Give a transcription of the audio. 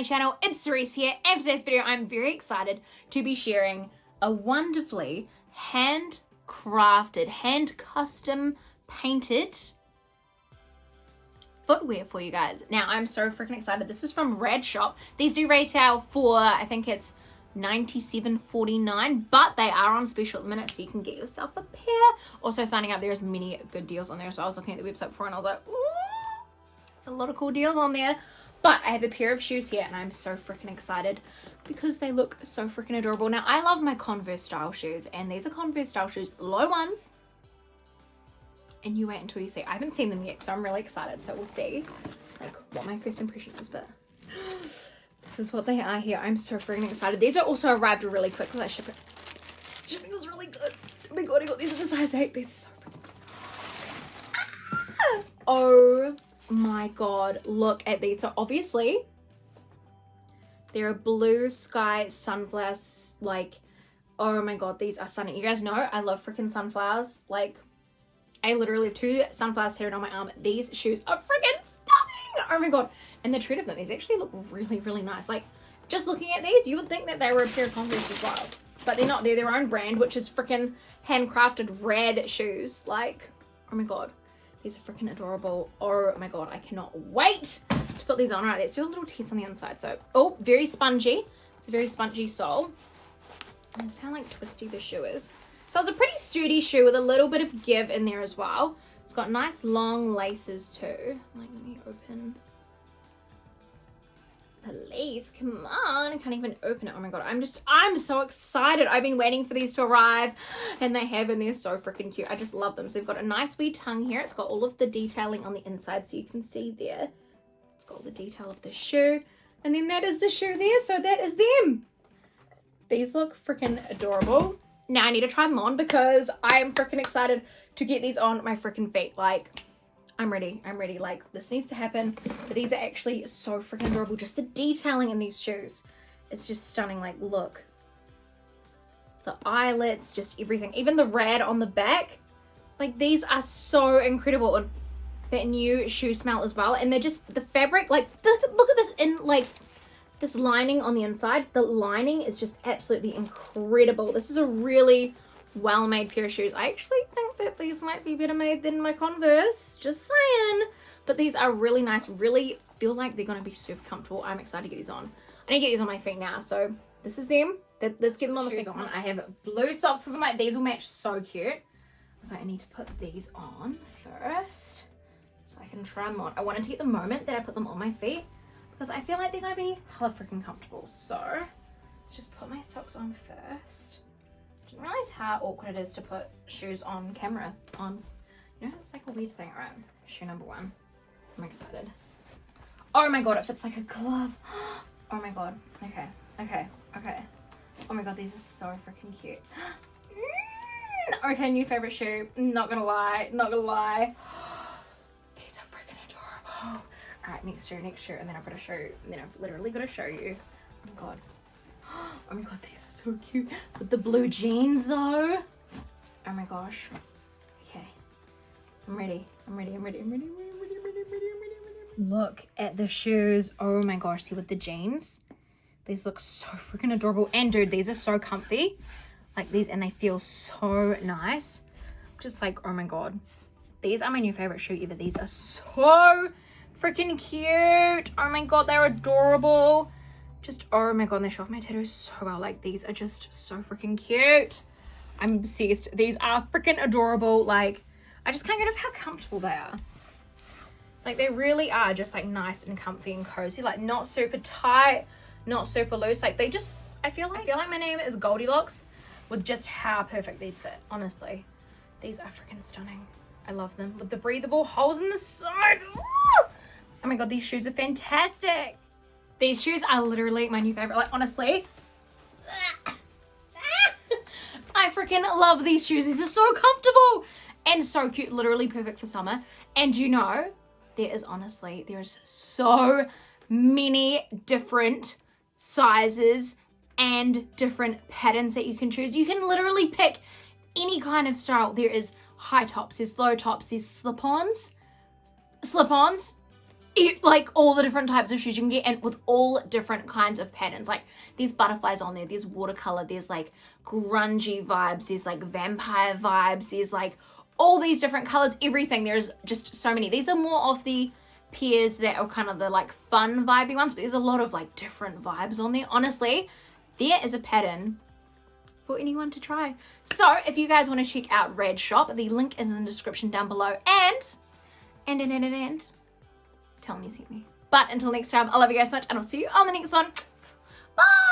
channel, it's Cerise here, and for today's video I'm very excited to be sharing a wonderfully handcrafted, hand custom painted footwear for you guys. Now I'm so freaking excited. This is from Raadshop. These do retail for, I think it's $97.49, but they are on special at the minute, so you can get yourself a pair. Also signing up, there's many good deals on there as well. I was looking at the website before and I was like, ooh, it's a lot of cool deals on there. But I have a pair of shoes here and I'm so freaking excited because they look so freaking adorable. Now I love my Converse style shoes, and these are Converse style shoes, the low ones. And you wait until you see. I haven't seen them yet, so I'm really excited. So we'll see like what my first impression is, but this is what they are here. I'm so freaking excited. These are also arrived really quick because I ship it. Shipping was really good. Oh my god, I got these in a size 8. These are so freaking oh my god, look at these. So obviously they're a blue sky sunflowers, like, oh my god, these are stunning. You guys know I love freaking sunflowers. Like, I literally have 2 sunflowers tattooed on my arm. These shoes are freaking stunning. Oh my god. And the treat of them, these actually look really, really nice. Like, just looking at these, you would think that they were a pair of Converse as well. But they're not. They're their own brand, which is freaking handcrafted red shoes. Like, oh my god. These are freaking adorable. Oh my god. I cannot wait to put these on. All right, let's do a little test on the inside. So, oh, very spongy. It's a very spongy sole. And it's how like twisty the shoe is. So it's a pretty sturdy shoe with a little bit of give in there as well. It's got nice long laces too. Like, let me open the lace. Come on, I can't even open it. Oh my god, I'm so excited. I've been waiting for these to arrive, and they have, and they're so freaking cute. I just love them. So they've got a nice wee tongue here. It's got all of the detailing on the inside, so you can see there. It's got all the detail of the shoe, and then that is the shoe there. So that is them. These look freaking adorable. Now I need to try them on because I am freaking excited to get these on my freaking feet. Like, I'm ready. Like, this needs to happen. But these are actually so freaking adorable. Just the detailing in these shoes, it's just stunning. Like, look, the eyelets, just everything, even the rad on the back. Like, these are so incredible. And that new shoe smell as well. And they're just, the fabric, like, look at this in, like, this lining on the inside. The lining is just absolutely incredible. This is a really well-made pair of shoes. I actually think that these might be better made than my Converse, just saying. But these are really nice, really feel like they're going to be super comfortable. I'm excited to get these on. I need to get these on my feet now. So this is them. Let's get them on the feet. I have blue socks because I'm like, these will match so cute. So I need to put these on first so I can try them on. I wanted to get the moment that I put them on my feet because I feel like they're going to be hella freaking comfortable. So let's just put my socks on first. I didn't realize how awkward it is to put shoes on camera. You know, it's like a weird thing. All right, shoe number 1. I'm excited. Oh my god, it fits like a glove. Oh my god. Okay. Oh my god, these are so freaking cute. Okay, new favorite shoe. Not gonna lie. These are freaking adorable. All right, next shoe, and then I've got to show, I've literally got to show you. Oh my god. Oh my god, these are so cute. With the blue jeans though. Oh my gosh. Okay. I'm ready. Look at the shoes. Oh my gosh, see with the jeans. These look so freaking adorable. And dude, these are so comfy. Like these, and they feel so nice. Just like, oh my god. These are my new favorite shoe ever. These are so freaking cute. Oh my god, they're adorable. Just, oh my god, they show off my tattoos so well. Like, these are just so freaking cute. I'm obsessed. These are freaking adorable. Like, I just can't get over how comfortable they are. Like, they really are just like nice and comfy and cozy. Like, not super tight, not super loose. Like, they just, I feel like my name is Goldilocks with just how perfect these fit. Honestly, these are freaking stunning. I love them with the breathable holes in the side. Woo! Oh my god, these shoes are fantastic. These shoes are literally my new favorite. Like, honestly, I freaking love these shoes. These are so comfortable and so cute. Literally perfect for summer. And you know, there's so many different sizes and different patterns that you can choose. You can literally pick any kind of style. There is high tops, there's low tops, there's slip-ons, like all the different types of shoes you can get, and with all different kinds of patterns. Like there's butterflies on there, there's watercolor, there's like grungy vibes, there's like vampire vibes, there's like all these different colors, everything. There's just so many. These are more of the pairs that are kind of the like fun vibey ones, but there's a lot of like different vibes on there. Honestly, there is a pattern for anyone to try. So if you guys want to check out Raadshop, the link is in the description down below, and tell me you see me. But until next time, I love you guys so much, and I'll see you on the next one. Bye!